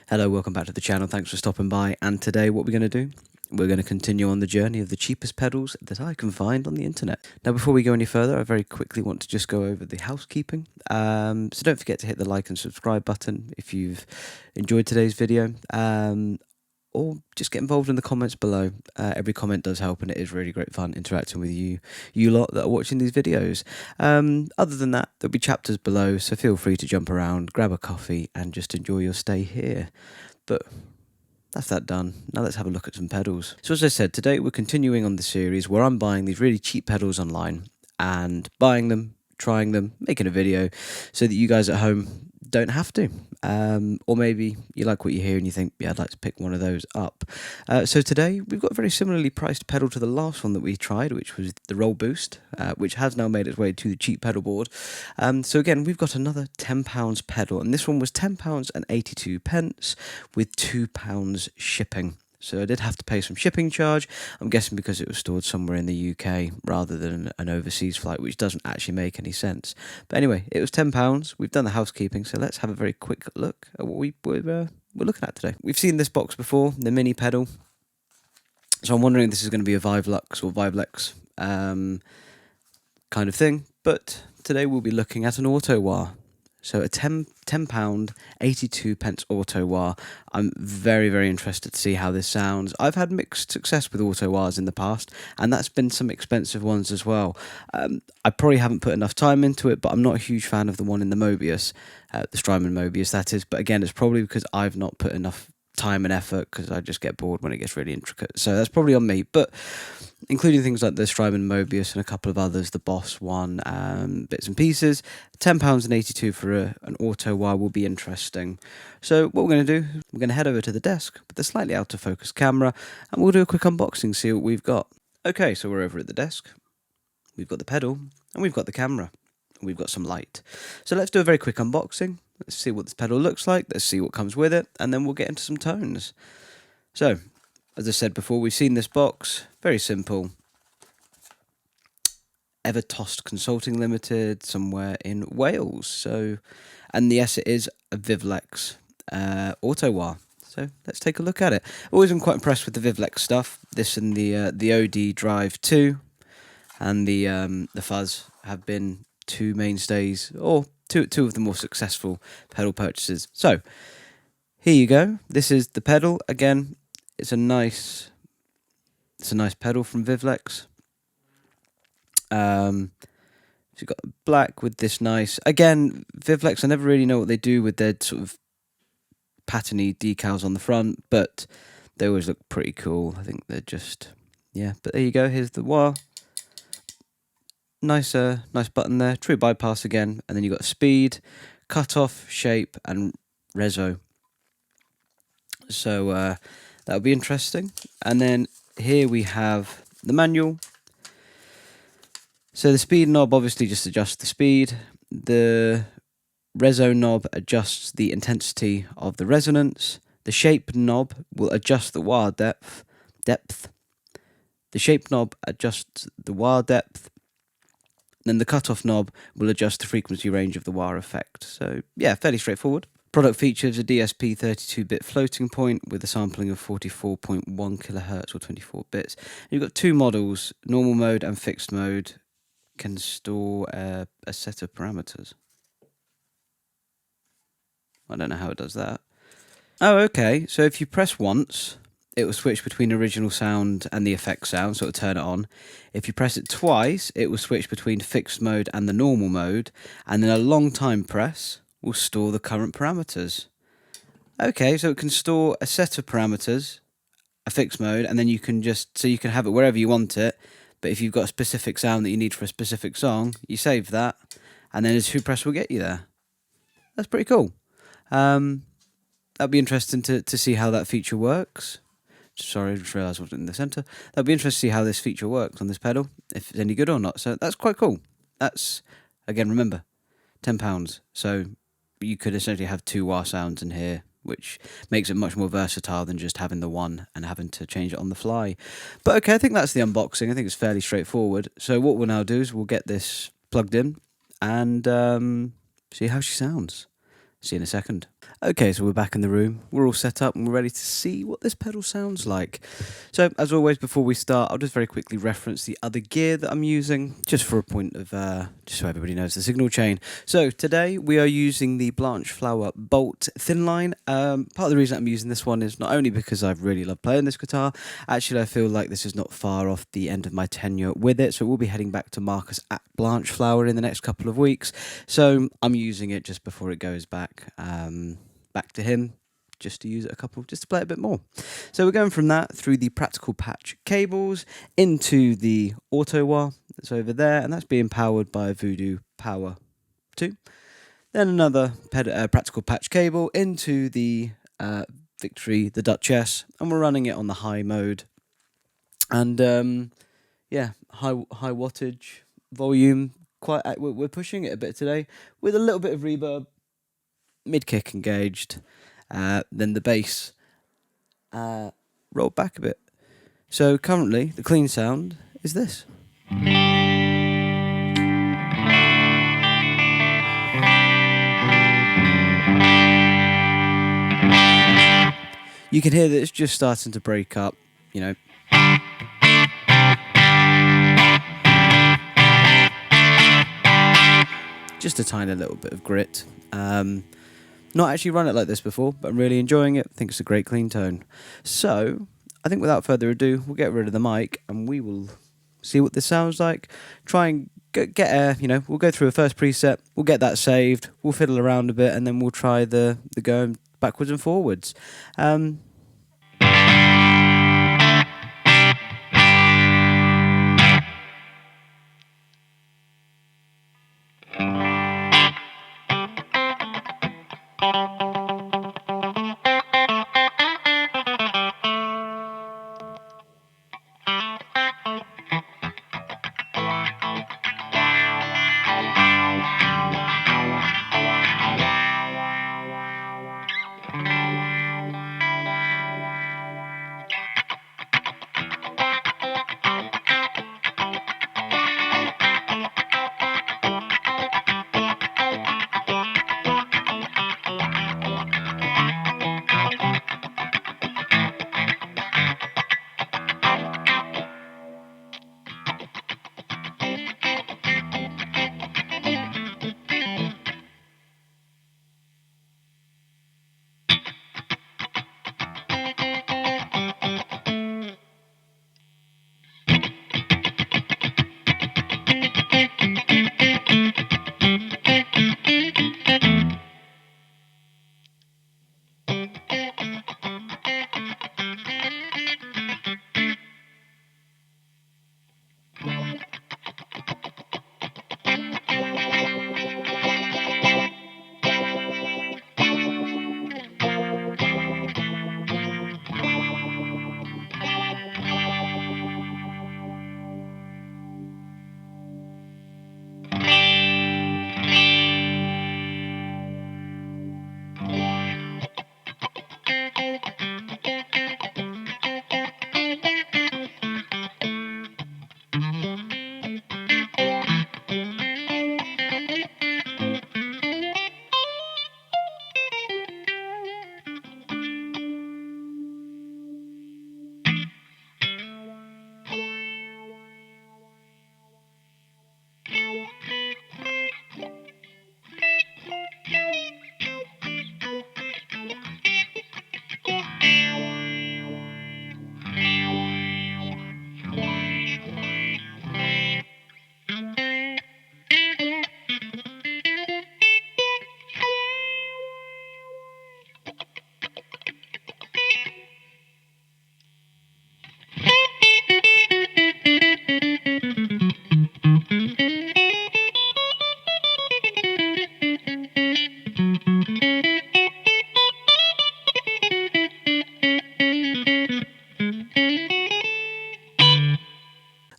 Hello, welcome back to the channel. Thanks for stopping by. And today what we're going to do, we're going to continue on the journey of the cheapest pedals that I can find on the internet. Now, before we go any further, I very quickly want to just go over the housekeeping. So don't forget to hit the like and subscribe button if you've enjoyed today's video. Or just get involved in the comments below. Every comment does help, and it is really great fun interacting with you lot that are watching these videos. Other than that, there'll be chapters below, so feel free to jump around, grab a coffee, and just enjoy your stay here. But that's that done. Now let's have a look at some pedals. So as I said, today we're continuing on the series where I'm buying these really cheap pedals online and buying them, trying them, making a video so that you guys at home don't have to. Or maybe you like what you hear and you think, yeah, I'd like to pick one of those up. So today we've got a very similarly priced pedal to the last one that we tried, which was the Roll Boost, which has now made its way to the cheap pedal board. So again, we've got another £10 pedal, and this one was £10.82 with £2 shipping. So I did have to pay some shipping charge, I'm guessing because it was stored somewhere in the UK rather than an overseas flight, which doesn't actually make any sense. But anyway, it was £10. We've done the housekeeping, so let's have a very quick look at what we're looking at today. We've seen this box before, the mini pedal. So I'm wondering if this is going to be a Vivlex or Vivlex kind of thing. But today we'll be looking at an Auto Wah. So a £10.82 Auto Wah. I'm very, very interested to see how this sounds. I've had mixed success with Auto Wahs in the past, and that's been some expensive ones as well. I probably haven't put enough time into it, but I'm not a huge fan of the one in the Mobius, the Strymon Mobius, that is. But again, it's probably because I've not put enough time and effort, because I just get bored when it gets really intricate. So that's probably on me. But including things like the Strymon Mobius and a couple of others, the Boss one, bits and pieces, £10.82 for an Auto Wah will be interesting. So what we're going to do, we're going to head over to the desk with the slightly out of focus camera, and we'll do a quick unboxing, see what we've got. Okay, so we're over at the desk. We've got the pedal, and we've got the camera. We've got some light. So let's do a very quick unboxing. Let's see what this pedal looks like. Let's see what comes with it, and then we'll get into some tones. So, as I said before, we've seen this box. Very simple. Ever Tossed Consulting Limited, somewhere in Wales. So, and yes, it is a Vivlex Auto Wah. So let's take a look at it. I've always been quite impressed with the Vivlex stuff. This and the OD Drive 2 and the Fuzz have been two mainstays, or two of the more successful pedal purchases. So here you go. This is the pedal. Again, it's a nice pedal from Vivlex. So you've got black with this nice. Again, Vivlex, I never really know what they do with their sort of patterny decals on the front, but they always look pretty cool. I think they're just, yeah. But there you go. Here's the wah. Nice button there. True bypass again, and then you've got speed, cutoff, shape, and reso. So that'll be interesting. And then here we have the manual. So the speed knob obviously just adjusts the speed. The reso knob adjusts the intensity of the resonance. The shape knob will adjust the wah depth. The shape knob adjusts the wah depth. Then the cutoff knob will adjust the frequency range of the wah effect. So yeah, fairly straightforward. Product features a DSP 32-bit floating point with a sampling of 44.1 kilohertz or 24 bits. You've got two models, normal mode and fixed mode. Can store a set of parameters. I don't know how it does that. Oh, okay. So if you press once, it will switch between original sound and the effect sound, so it'll turn it on. If you press it twice, it will switch between fixed mode and the normal mode, and then a long time press will store the current parameters. Okay, so it can store a set of parameters, a fixed mode, and then you can so you can have it wherever you want it, but if you've got a specific sound that you need for a specific song, you save that, and then a two press will get you there. That's pretty cool. That'd be interesting to see how that feature works. Sorry, I just realised I wasn't in the centre. That'd be interesting to see how this feature works on this pedal, if it's any good or not. So that's quite cool. That's, again, remember, £10. So you could essentially have two wah sounds in here, which makes it much more versatile than just having the one and having to change it on the fly. But okay, I think that's the unboxing. I think it's fairly straightforward. So what we'll now do is we'll get this plugged in and see how she sounds. See you in a second. Okay, so we're back in the room. We're all set up and we're ready to see what this pedal sounds like. So, as always, before we start, I'll just very quickly reference the other gear that I'm using, just for a point of, just so everybody knows the signal chain. So, today we are using the Blanchflower Bolt Thin Line. Part of the reason I'm using this one is not only because I really love playing this guitar, actually, I feel like this is not far off the end of my tenure with it. So, we'll be heading back to Marcus at Blanchflower in the next couple of weeks. So, I'm using it just before it goes back to him, just to use it just to play it a bit more. So we're going from that through the practical patch cables into the Auto Wah that's over there, and that's being powered by Voodoo Power 2. Then another practical patch cable into the Victory, the Duchess, and we're running it on the high mode. And high wattage, volume. We're pushing it a bit today with a little bit of reverb, mid kick engaged, then the bass rolled back a bit. So currently, the clean sound is this. You can hear that it's just starting to break up, you know. Just a tiny little bit of grit. Not actually run it like this before, but I'm really enjoying it. I think it's a great clean tone. So, I think without further ado, we'll get rid of the mic and we will see what this sounds like. Try and we'll go through a first preset, we'll get that saved, we'll fiddle around a bit, and then we'll try the going backwards and forwards.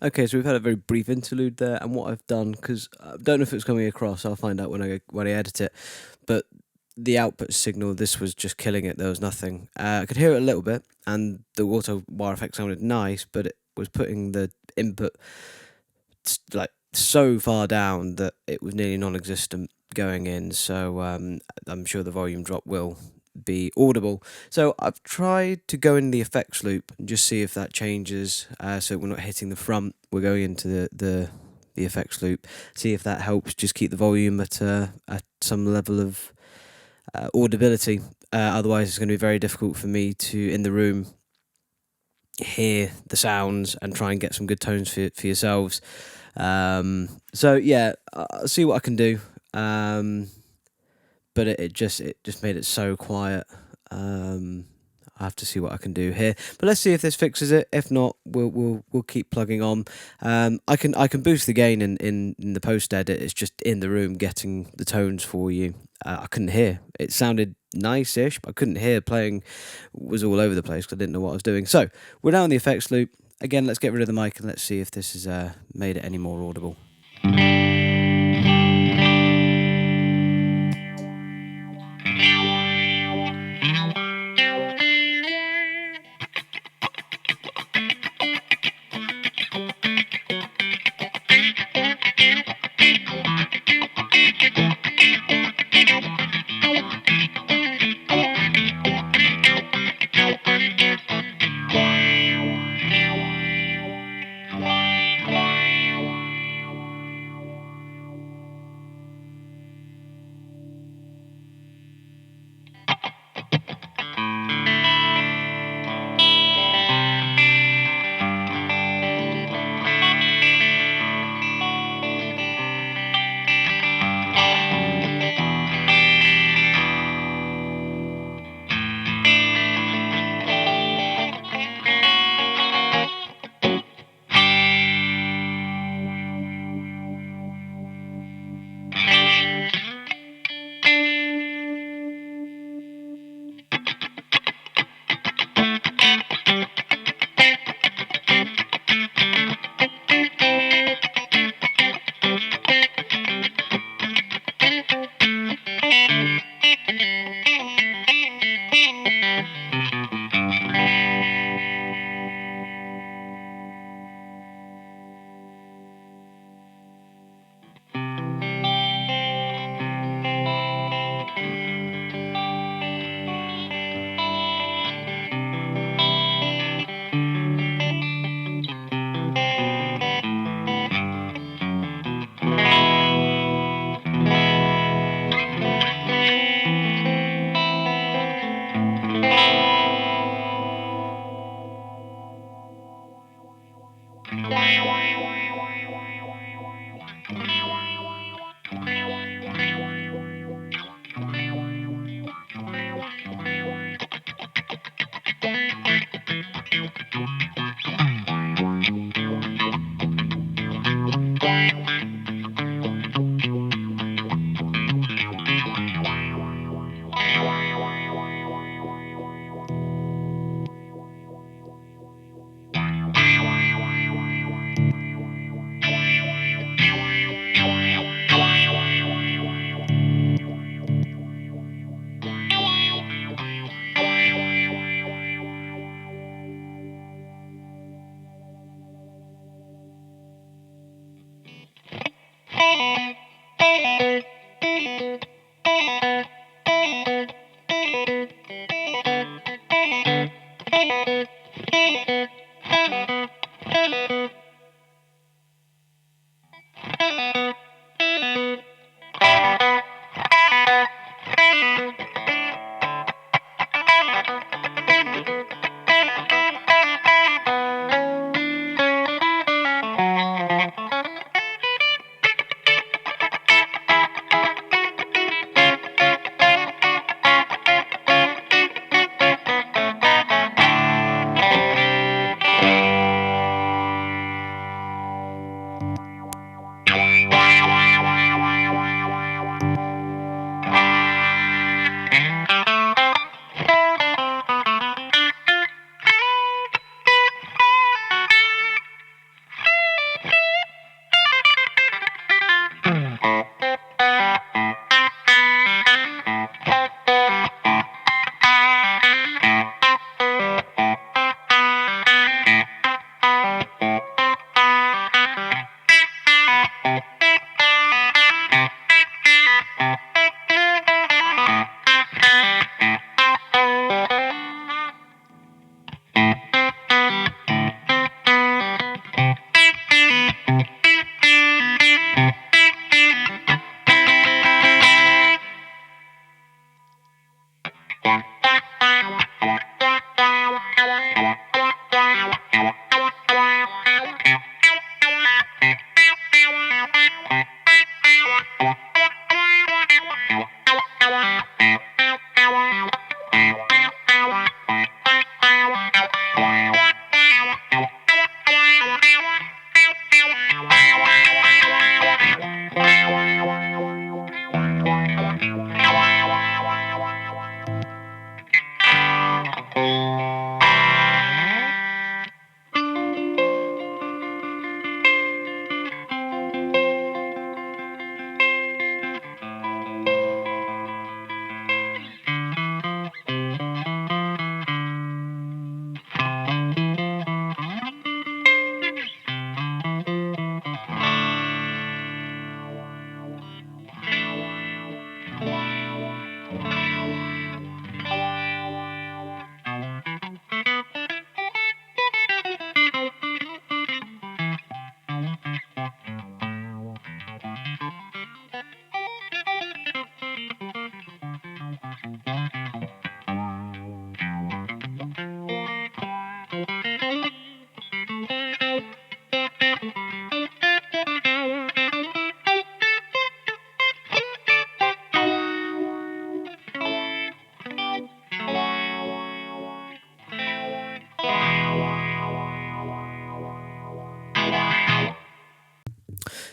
Okay, so we've had a very brief interlude there, and what I've done, because I don't know if it's coming across, I'll find out when I edit it, but the output signal, this was just killing it. There was nothing. I could hear it a little bit, and the auto wah effect sounded nice, but it was putting the input like so far down that it was nearly non-existent. going in, so I'm sure the volume drop will be audible. So I've tried to go in the effects loop and just see if that changes, so we're not hitting the front. We're going into the effects loop, see if that helps just keep the volume at some level of audibility. Otherwise, it's going to be very difficult for me to, in the room, hear the sounds and try and get some good tones for yourselves. So yeah, I'll see what I can do. But it just made it so quiet. I have to see what I can do here. But let's see if this fixes it. If not, we'll keep plugging on. I can boost the gain in the post edit. It's just in the room getting the tones for you. I couldn't hear. It sounded nice-ish, but I couldn't hear. Playing was all over the place because I didn't know what I was doing. So we're now in the effects loop. Again, let's get rid of the mic and let's see if this has made it any more audible.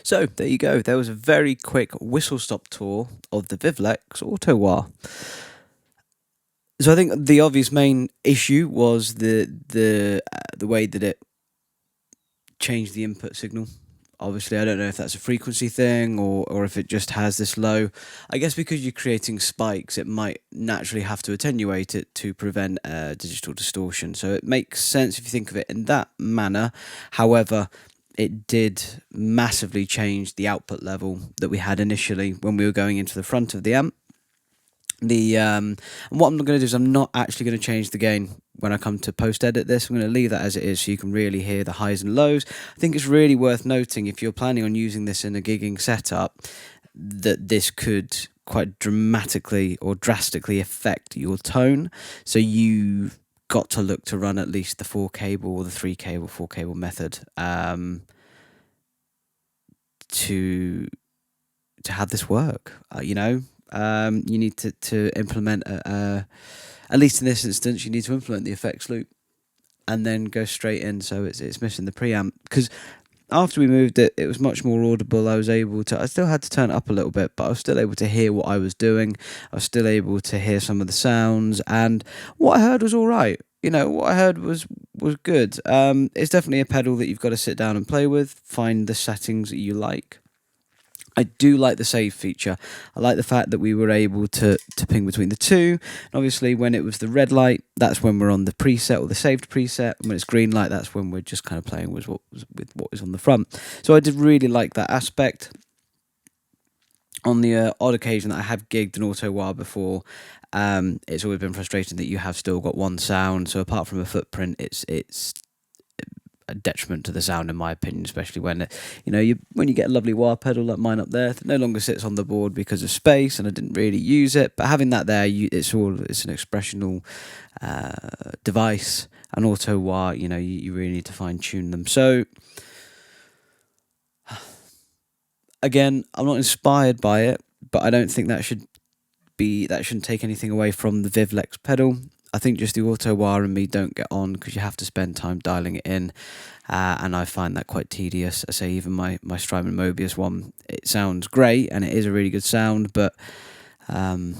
So there you go. There was a very quick whistle-stop tour of the Vivlex Auto Wah. So I think the obvious main issue was the way that it changed the input signal. Obviously, I don't know if that's a frequency thing or if it just has this low. I guess because you're creating spikes, it might naturally have to attenuate it to prevent digital distortion. So it makes sense if you think of it in that manner. However, it did massively change the output level that we had initially when we were going into the front of the amp. And what I'm going to do is I'm not actually going to change the gain when I come to post edit this. I'm going to leave that as it is so you can really hear the highs and lows. I think it's really worth noting if you're planning on using this in a gigging setup that this could quite dramatically or drastically affect your tone. So you've got to look to run at least the 4 cable or the 3 cable, 4 cable method to have this work. You need to implement at least in this instance, you need to implement the effects loop and then go straight in. So it's missing the preamp because after we moved it, it was much more audible. I still had to turn it up a little bit, but I was still able to hear what I was doing. I was still able to hear some of the sounds, and what I heard was all right. What I heard was good. It's definitely a pedal that you've got to sit down and play with, find the settings that you like. I do like the save feature. I like the fact that we were able to ping between the two. And obviously, when it was the red light, that's when we're on the preset or the saved preset. And when it's green light, that's when we're just kind of playing with what was on the front. So I did really like that aspect. On the odd occasion that I have gigged an Auto Wah before, it's always been frustrating that you have still got one sound. So apart from a footprint, it's a detriment to the sound, in my opinion, especially when when you get a lovely wah pedal like mine up there that no longer sits on the board because of space, and I didn't really use it. But having that there, it's an expressional device. An Auto Wah, you really need to fine tune them. So again, I'm not inspired by it, but I don't think that shouldn't take anything away from the Vivlex pedal. I think just the Auto Wah and me don't get on because you have to spend time dialing it in, and I find that quite tedious. I say even my Strymon Mobius one, it sounds great and it is a really good sound, but to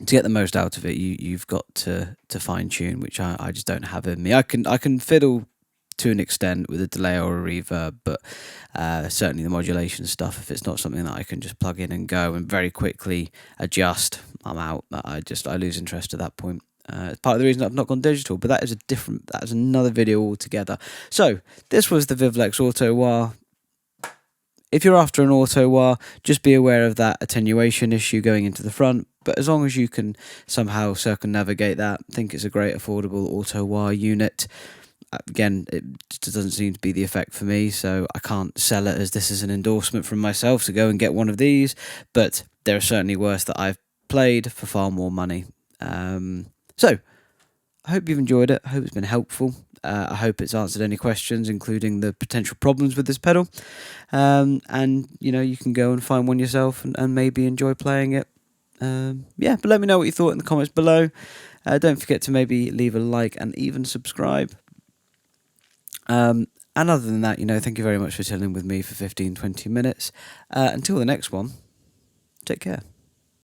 get the most out of it, you've got to fine tune, which I just don't have in me. I can fiddle to an extent with a delay or a reverb, but certainly the modulation stuff, if it's not something that I can just plug in and go and very quickly adjust, I'm out. I lose interest at that point. It's part of the reason I've not gone digital, but that is another video altogether. So this was the Vivlex Auto Wah. If you're after an Auto Wah, just be aware of that attenuation issue going into the front. But as long as you can somehow circumnavigate that, I think it's a great affordable Auto Wah unit. Again, it just doesn't seem to be the effect for me, so I can't sell it as this is an endorsement from myself to go and get one of these. But there are certainly worse that I've played for far more money. So, I hope you've enjoyed it. I hope it's been helpful. I hope it's answered any questions, including the potential problems with this pedal. And, you can go and find one yourself and maybe enjoy playing it. But let me know what you thought in the comments below. Don't forget to maybe leave a like and even subscribe. And other than that, thank you very much for chilling with me for 15-20 minutes. Until the next one, take care.